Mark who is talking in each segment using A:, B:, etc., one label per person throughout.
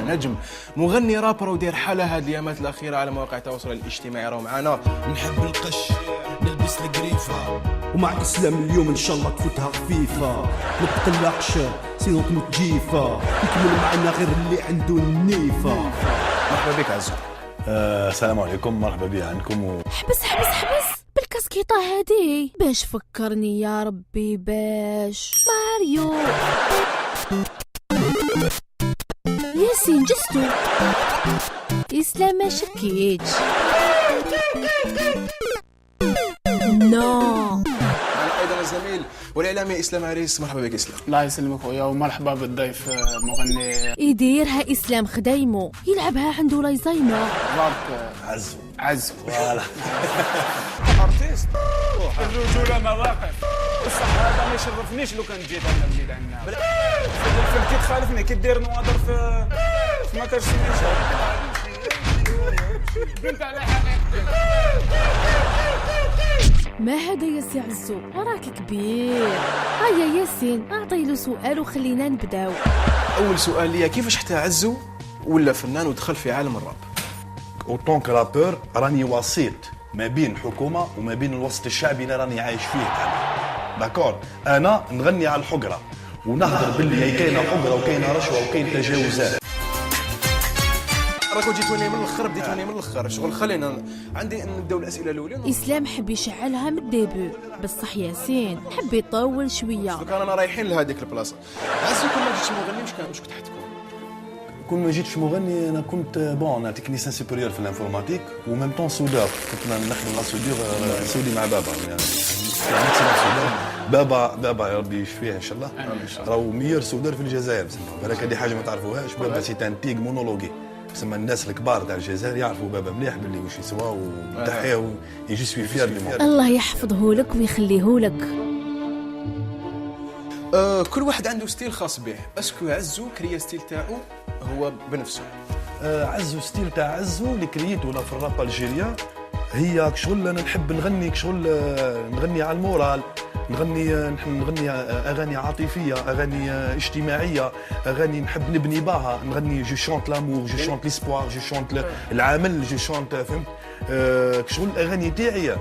A: نجم مغني رابر ودير حاله هاد الايامات الاخيره على مواقع التواصل الاجتماعي. راهو معنا.
B: نحب القش نلبس القريفه ومع اسلام اليوم ان شاء الله تفوتها خفيفه. ما تقلقش سينو تموت جيفه يكمل معنا غير اللي عنده النيفه.
A: مرحبا بك عزو.
C: السلام عليكم، مرحبا بي عندكم
D: حبس بالكاسكيطة هادي باش فكرني يا ربي باش ماريو ياسين جستو إسلام ما شكيتش نو.
A: معنا ايضا الزميل والاعلامي اسلام عريس. مرحبا بك اسلام.
E: الله يسلمك خويا ومرحبا بالضيف مغني
D: يديرها إسلام خدايمو يلعبها عنده لايزايمر
E: ضابط
C: عزو
E: فوالا ارتيست الرجوله مواقف. بصح هذا ما يشرفنيش لو كان جيت انا اللي عندنا الفيلم كي تخالفني كي دير نواظر في ما كانش بنت على حقيقتي.
D: ما هذا يا سي عزو راك كبير. هيا ياسين اعطي له سؤال وخلينا نبداو.
A: اول سؤال ليا، كيفاش حتى عزو ولا فنان ودخل في عالم الراب؟
C: اوطون كرابور راني وسيط ما بين الحكومه وما بين الوسط الشعبي اللي راني عايش فيه انا. داكور، انا نغني على الحقره ونهضر باللي هي كاينه حقره وكاينه رشوه وكاين تجاوزات.
A: راكو جيتوني من الاخر بديتوني من الاخر شغل. خلينا عندي نبداو الاسئله الاولى.
D: إسلام حب يشعلها من الديبو بصح ياسين حب يطول شويه.
A: كان انا رايحين لهذيك البلاصه. عزو كون ما جيتش مغني واش كنت حتكون؟
C: كون ما جيتش مغني انا كنت انا تكنيسيان سوبيريور في الانفورماتيك وميم طون سودور. كنت نخدم لا سودور سودي مع بابا يعني بابا يا ربي يشفيه ان شاء الله. راهو ميور سودور في الجزائر. بالك هذه حاجه ما تعرفوهاش. بابا سي ان تيغ مونولوجي. تسمى الناس الكبار تاع الجزائر يعرفوا بابا مليح باللي واش يسوى ونتحيه يجي سوي فير دي مون.
D: الله يحفظه لك ويخليه لك.
A: كل واحد عنده ستيل خاص به. اسكو عزو كريا ستيل تاعو هو بنفسه؟
C: عزو ستيل تاع عزو اللي كرييتو في الراب الجيريا هي كشغل انا نحب نغني كشغل نغني على المورال، نغني اغاني عاطفيه، اغاني اجتماعيه، اغاني نحب نبني بها، نغني جو شونت لامور، جو شونت ليسبوار، جو شونت العمل، جو شونت فهمت كشغل الاغاني تاعي.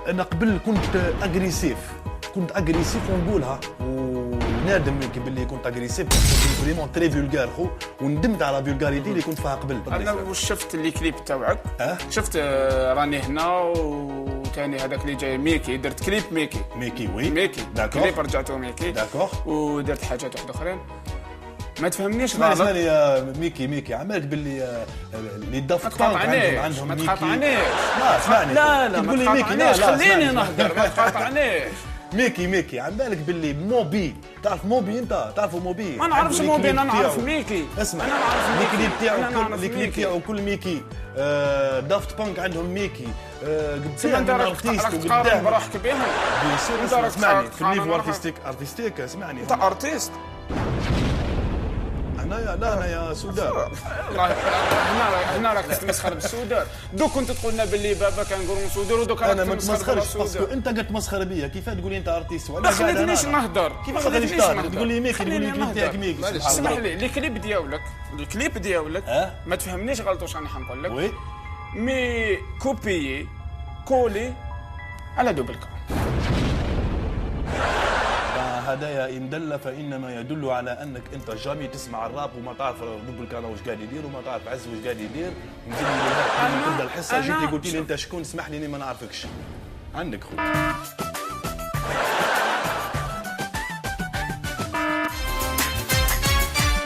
C: انا قبل كنت اغريسيف ونقولها ونادم كي باللي كنت اغريسيف كنت فريمون تري فولغار خو وندمت على فولغاريتي اللي كنت فيها قبل.
E: انا واش شفت اللي كليب تاعك شفت راني هنا وثاني هذاك اللي جاي ميكي درت كليب ميكي
C: وي
E: ميكي
C: داكور
E: كليب رجعته ميكي
C: داكور
E: ودرت حاجات واحده اخرين ما تفهمنيش
C: غلط. اسمعني يا ميكي عمالك باللي اللي دافت عندهم
E: ما
C: ميكي.
E: تقاطعنيش.
C: لا اسمعني
E: لا
C: تقول لي
E: ما
C: ميكي
E: تقاطعنيش خليني نهضر ما تقاطعنيش.
C: ميكي عمالك باللي موبي. تعرف موبي انت؟ تعرفوا موبي؟
E: ما نعرفش موبي انا نعرف ميكي.
C: اسمع
E: انا نعرف
C: الكليب تاعو الكليب تاعو كل ميكي دافت بانك عندهم ميكي
E: قدام انت راك تقارن بروحك بهم.
C: اسمعني في الليفو ارتستيك اسمعني
E: انت ارتيست.
C: انا يا سودان
E: هنا راك تتمسخر بالسودان. دوك كنت تقول لنا باللي بابا كان نقولوا سودان ودوك
C: انا ما تمسخرش باسكو انت قلت مسخر بيا. كيف تقول لي انت ارتيست
E: ما خليتنيش نهضر؟
C: كيف ما خليتنيش تقول لي ميكي تقول لي الكليب تاعك ميكي.
E: اسمح لي الكليب ديالك ما تفهمنيش غلط واش راني حنقول لك.
C: وي
E: مي كولي على دوبلكا.
C: هدايا إن دل فإنما يدل على أنك أنت جامي تسمع الراب وما تعرف دوبلكا واش قاعد يدير وما تعرف عز واش قاعد يدير. نزيد تبدا الحصة جيتي قلت لي أنت شكون؟ اسمح لي إني ما نعرفكش. عندك خويا.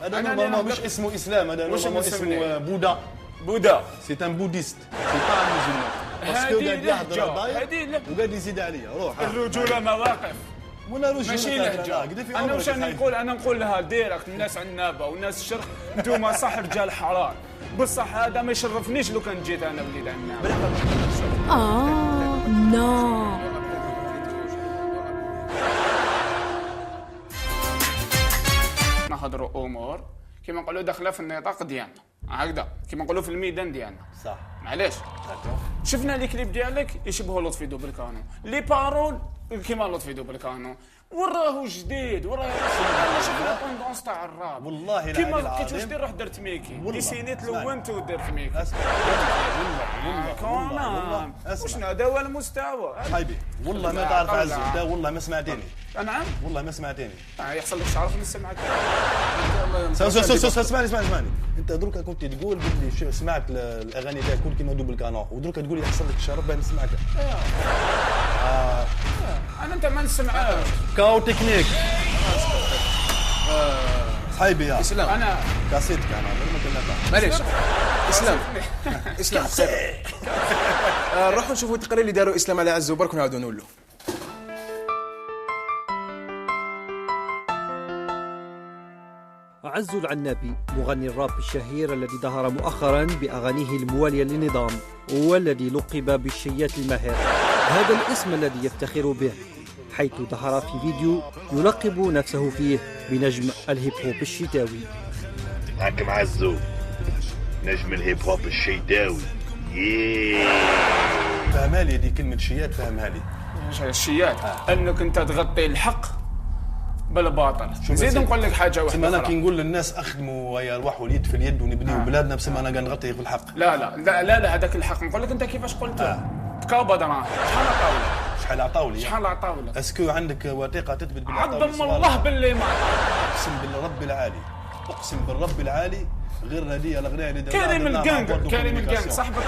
C: هذا نورمالمون مش اسمه إسلام، هذا نورمالمون اسمه بودا. سي ان بوديست سي با مسلمان. باسكو قاعد يهضر هدايا وقاعد يزيد عليا. روح
E: الرجولة مواقف
C: ماشي
E: لهجة. انا واش راني نقول؟ انا نقول لها ديريكت الناس عنابه والناس الشرق انتوما صح رجال حرام بصح هذا ما يشرفنيش لو كان جيت انا وليد عنابه.
D: نو
E: نهضروا امور كيما نقولوا داخله في النطاق ديالنا هكذا كيما نقولوا في الميدان ديالنا.
C: صح
E: معليش شفنا لي كليب ديالك يشبهوا لطفي دوبلكانو. لي بارول كيما لطفي دوبلكانو وراه جديد وراه شوف الكوندونس تاع الراب
C: والله العلي
E: كيما
C: العظيم.
E: كي جدير روح درت ميكي
C: والله.
E: ديسينيت
C: اسمعني.
E: لونت ودرت ميكي
C: والله
E: كونا
C: اسمع.
E: وشنو هذا هو المستوى
C: حبيبي والله ما
E: لا،
C: تعرف
E: قول
C: عزو
E: لا.
C: ده، والله ما سمعتني،
E: نعم
C: والله ما سمعتني.
E: يحصل لك شعر من السمعة
C: اسمعني انت دروك كنت تقول بدي سمعت الاغاني تاع كل كيما دوبل كانون، ودروك تقول لي يحصل لك الشرب بين نسمعك.
E: انا انت ما نسمعهاش
C: كاو تكنيك صحيبي يا
A: اسلام
E: انا
C: كاسيتك انا ما قلنا
A: معليش اسلام اسلام خير نروحوا نشوفوا التقرير اللي داروا اسلام على عزو برك ونعاودوا نقولوا.
F: عزو العنابي مغني الراب الشهير الذي ظهر مؤخرا بأغانيه الموالية للنظام والذي لقب بالشيات الماهر. هذا الاسم الذي يفتخر به حيث ظهر في فيديو يلقب نفسه فيه بنجم الهيب هوب الشتاوي.
G: معكم عزو نجم الهيب هوب الشيداوي.
C: فهمها لي دي كلمه شيات، فهمها لي.
E: الشيات انك انت تغطي الحق بالباطل.
C: يا
E: زيد
C: سيدي.
E: نقول لك حاجه
C: انا
E: واحده
C: كي
E: أخرى.
C: نقول للناس اخدموا ويا روحوا اليد في اليد ونبنيوا بلادنا، بسم انا قاعد نغطي في الحق.
E: لا هذاك الحق نقول لك انت كيفاش قلت تكابا دراهم شحال عطاولك
C: شحال عطاو لي؟
E: شحال عطاولك
C: اسكو عندك وثيقه تثبت باللي عطاو لي
E: عظم
C: صغار؟
E: الله باللي ما
C: اقسم بالرب العالي، اقسم بالرب العالي غير هذه الاغنيه اللي درناها
E: كريم
C: درناها
E: الجانج
C: مع بورد
E: كريم الجانج
C: كوميونيكاسيون.
E: صاحبك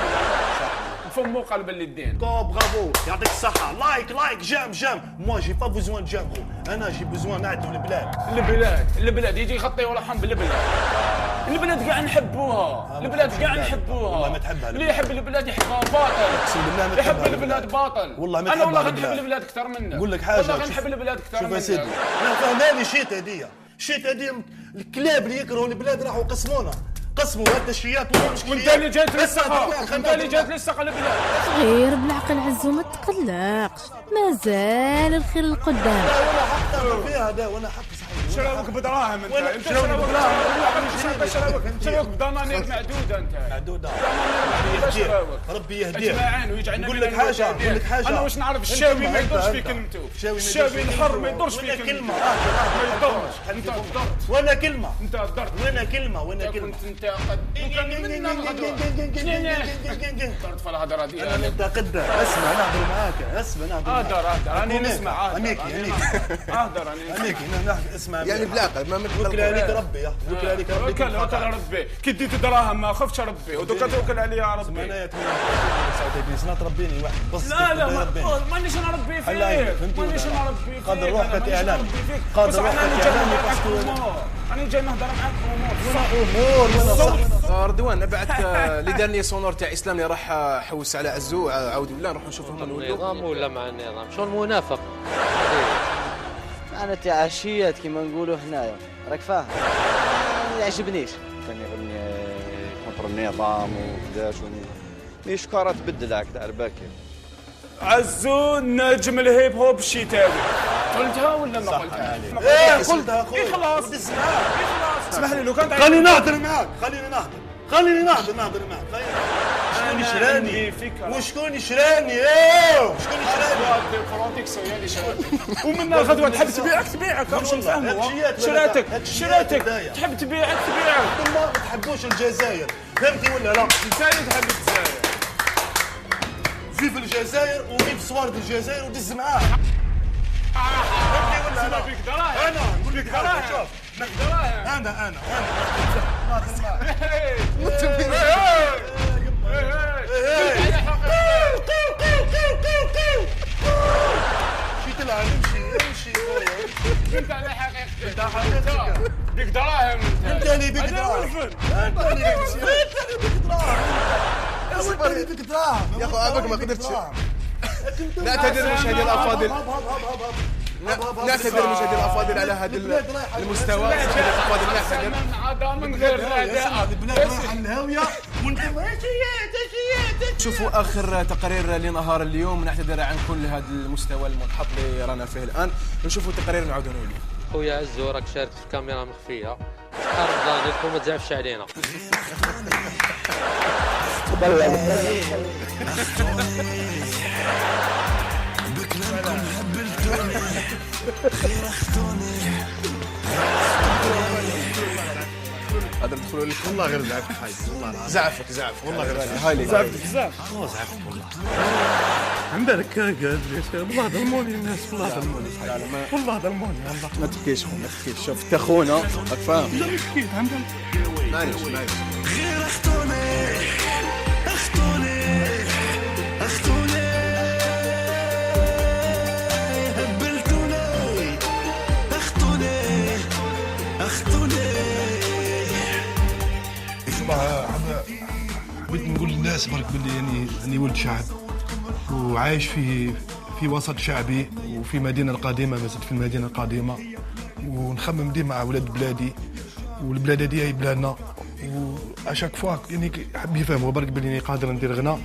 E: فمو قلب اللي الدين.
C: برافو يعطيك الصحة، لايك جام موا جي با بوزوان جام انا جي بوزوان نعدو البلاد.
E: البلاد يجي يغطي روحهم بالبلاد. البلاد كاع نحبوها، البلاد كاع نحبوها.
C: والله ما تحبها
E: اللي يحب البلاد يحبها باطل.
C: اقسم بالله ما
E: يحب
C: تحبها
E: البلاد باطل.
C: والله ما
E: انا والله
C: تحبها
E: غنحب
C: البلاد.
E: البلاد اكثر منك.
C: نقول لك حاجة،
E: والله
C: شوف-
E: غنحب البلاد اكثر
C: شوف
E: منك.
C: يا سيدي انا فهماني شيت هدية، شيت هدية الكلاب اللي يكرهوا البلاد راحوا قسمونا، قسموا هاد الشيات
E: وانت اللي جيت للسقا، انت اللي جيت للسقا البلاد.
D: غير بالعقل عزو ما تقلقش، مازال الخير القدام.
C: وانا حق تاخذ فيها هذا، وانا حق صحيح.
E: شراوك بدراهم انت،
C: ولا-
E: انت
C: شراوك
E: شراوك بدنانير معدوده انت.
C: معدودة.
E: شراوك
C: ربي يهديك.
E: اجمعين ويجعلنا
C: نقول
E: من
C: لك حاجة،
E: المجاهدين.
C: نقول لك حاجة.
E: انا واش نعرف
C: أنت
E: الشاوي ما
C: أنت-
E: يدورش
C: أنت.
E: في كلمته،
C: الشاوي ما
E: الشاوي
C: يدورش في
E: الحر
C: كلمته.
E: ما يدورش في
C: ولا
E: كلمته،
C: كلمة.
E: ما يدورش. انت درت
C: وانا كلمة
E: انت درت
C: وانا كلمة وانا كلمة.
E: كنت انت قد وكان منا الغدوه درت في الهضره
C: انا
E: ديالك.
C: متقدر. اسمع نهضر معاك، اسمع نهضر معاك.
E: اهدر راني نسمع
C: اميكي
E: اهدر راني نسمع.
C: اميكي اسمع
A: يعني بالعقل ما
C: وكل عليك ربي يا وكل عليك ربي.
E: وكل ربي كي ديت دراهم ما خفتش ربي ودوكا توكل عليا ربي.
C: انا 39 سنه تربيني واحد بس
E: لا مانيش نربي فيك، مانيش نربي فيك.
C: قادر
E: أنا
C: روحك
E: مانيش
C: إعلامي.
E: نربي فيك.
C: قادر
E: بس
C: روحك
E: أنا جاي
C: إعلامي
E: نهضر معاك
C: باسكو-
E: أمور. انا جاي نهضر معاك
C: امور وانا
A: رضوان بعد اللي دارني سونور تاع اسلام اللي راح حوس على عزو عاود بالله نروح نشوفهم نولوا.
H: النظام ولا مع النظام شو المنافق؟
I: انا تاع عشيات كيما نقولوا حنايا راك فاهم. ما يعجبنيش كان يغني كونتر النظام وكذا شو مش كره تبدل هكذا رباكي.
E: عزو نجم الهيب هوب الشتاوي. قلتها ولا ما قلتها؟
C: ايه قلتها اخويا.
E: خلاص اسمح لي لو كان
C: خليني نهضر معاك، خليني نهضر معاك. شكون يشراني؟ وشكون يشراني؟ شكون يشراني؟
E: ديمقراطيك يا شراتك ومن الغدوه تحب تبيعك واش نفهموا
C: هاد
E: شراتك
C: بداية.
E: تحب تبيعك
C: ثم ما تحبوش الجزائر، فهمتي ولا لا؟
E: انت اللي تحب الجزائر.
C: فيف الجزائر وفيف صوارد الجزائر ودز معاه. فهمتي ولا لا؟
E: بيك دراهم
C: انا نقول لك حاجه، شوف
E: دراهم
C: انا ناخذ معاك. شي تلعب امشي
E: انت على حقيقتك بيك دراهم
C: انت اللي بيك
E: هذا هو
C: دراهم،
E: الفن.
C: انت اللي بيك دراهم
A: يا اخو عباك ما قدرتش. نعتذر مشاهدي الافاضل، نعتذر مشاهدي الافاضل على هذا المستوى. مشاهدي الافاضل نعتذر.
E: عدا من غير الاداء.
C: البلاد رايحه الهاويه وانت
A: شوفوا اخر تقرير لنهار اليوم. نعتذر عن كل هذا المستوى المنحط اللي رانا فيه الان. نشوفوا التقرير ونعاودوا نولي.
H: خويا عزو راك شارك في الكاميرا مخفيه، شحال ضانك وما تزعفش علينا.
B: بكلامكم هبلتوني غير اخذوني.
A: هذا ندخلوا لك
C: والله غير زعفت حاج والله العظيم.
A: زعفك
C: والله غير
A: هاي لي
E: بزاف
C: والله زعفت والله. من بالك قادر والله ظلموني الناس والله ظلموني والله ظلموني والله.
A: ما تبكيش خويا ما تبكيش. شوف انت خونا راك فاهم.
C: لا مسكين عم بالك.
A: معليش
B: غير اخذوني اخذوني اخذوني هبلتوني اخذوني اخذوني.
C: حبيت نقول للناس برك باللي يعني اني ولد شعب وعايش في وسط شعبي وفي مدينه القديمه، مازلت في المدينه القديمه، ونخمم ديما على ولاد بلادي والبلاد هذه هي بلادنا. واشاك فوا يعني حاب يفهموا برك باللي اني قادر ندير غناء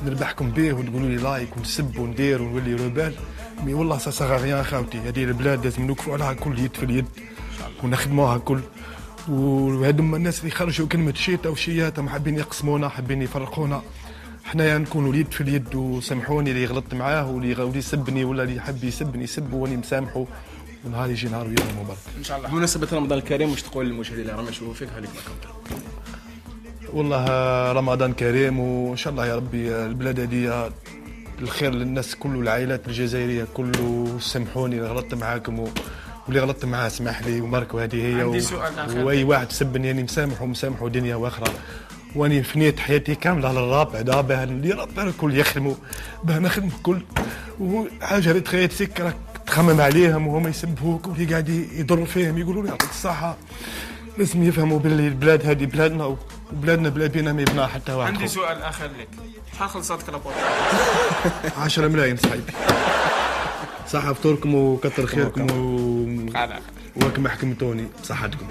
C: نربحكم به وتقولوا لي لايك ونسب وندير ونولي روبال. مي والله سا ساغا غيان خاوتي، هذه البلاد لازم نوقفوا عليها كل يد في اليد ونخدموها كل. وهذوما الناس اللي خرجوا كلمه شيتا وشياتا ما حابين يقسمونا، حابين يفرقونا. حنايا نكونوا اليد في اليد، وسامحوني اللي غلطت معاه واللي يسبني ولا اللي يحب يسبني يسب واني مسامحه، ونهار يجي نهار ويوم مبارك
E: ان شاء الله.
A: بمناسبة رمضان الكريم واش تقول للمشاهدين اللي راهم يشوفوا فيك هذيك الكاميرا؟
C: والله رمضان كريم وان شاء الله يا ربي البلاد هذه الخير للناس كله، العائلات الجزائريه كله. سامحوني غلطت معاكم واللي غلطت معاه سمح لي ومبارك. وهذه هي
E: عندي سؤال آخر.
C: واي واحد سبني يعني مسامحه دنيا واخره. واني فنيت حياتي كامله على الراب هذا باه اللي ربنا الكل يخدموا باه نخدم الكل. وحاجه اللي تخيل سك راك تخمم عليهم وهما يسبوك واللي قاعد يضر فيهم يقولوا لي يعطيك الصحه. لازم يفهموا باللي البلاد هذه بلادنا وبلادنا بلا بينا ما يبناها حتى واحد.
E: عندي سؤال اخر لك، شحال خلصتك لابوط؟
C: 10 ملايين صاحبي. صحة فطوركم وكثر خيركم وكما حكمتوني بصحتكم.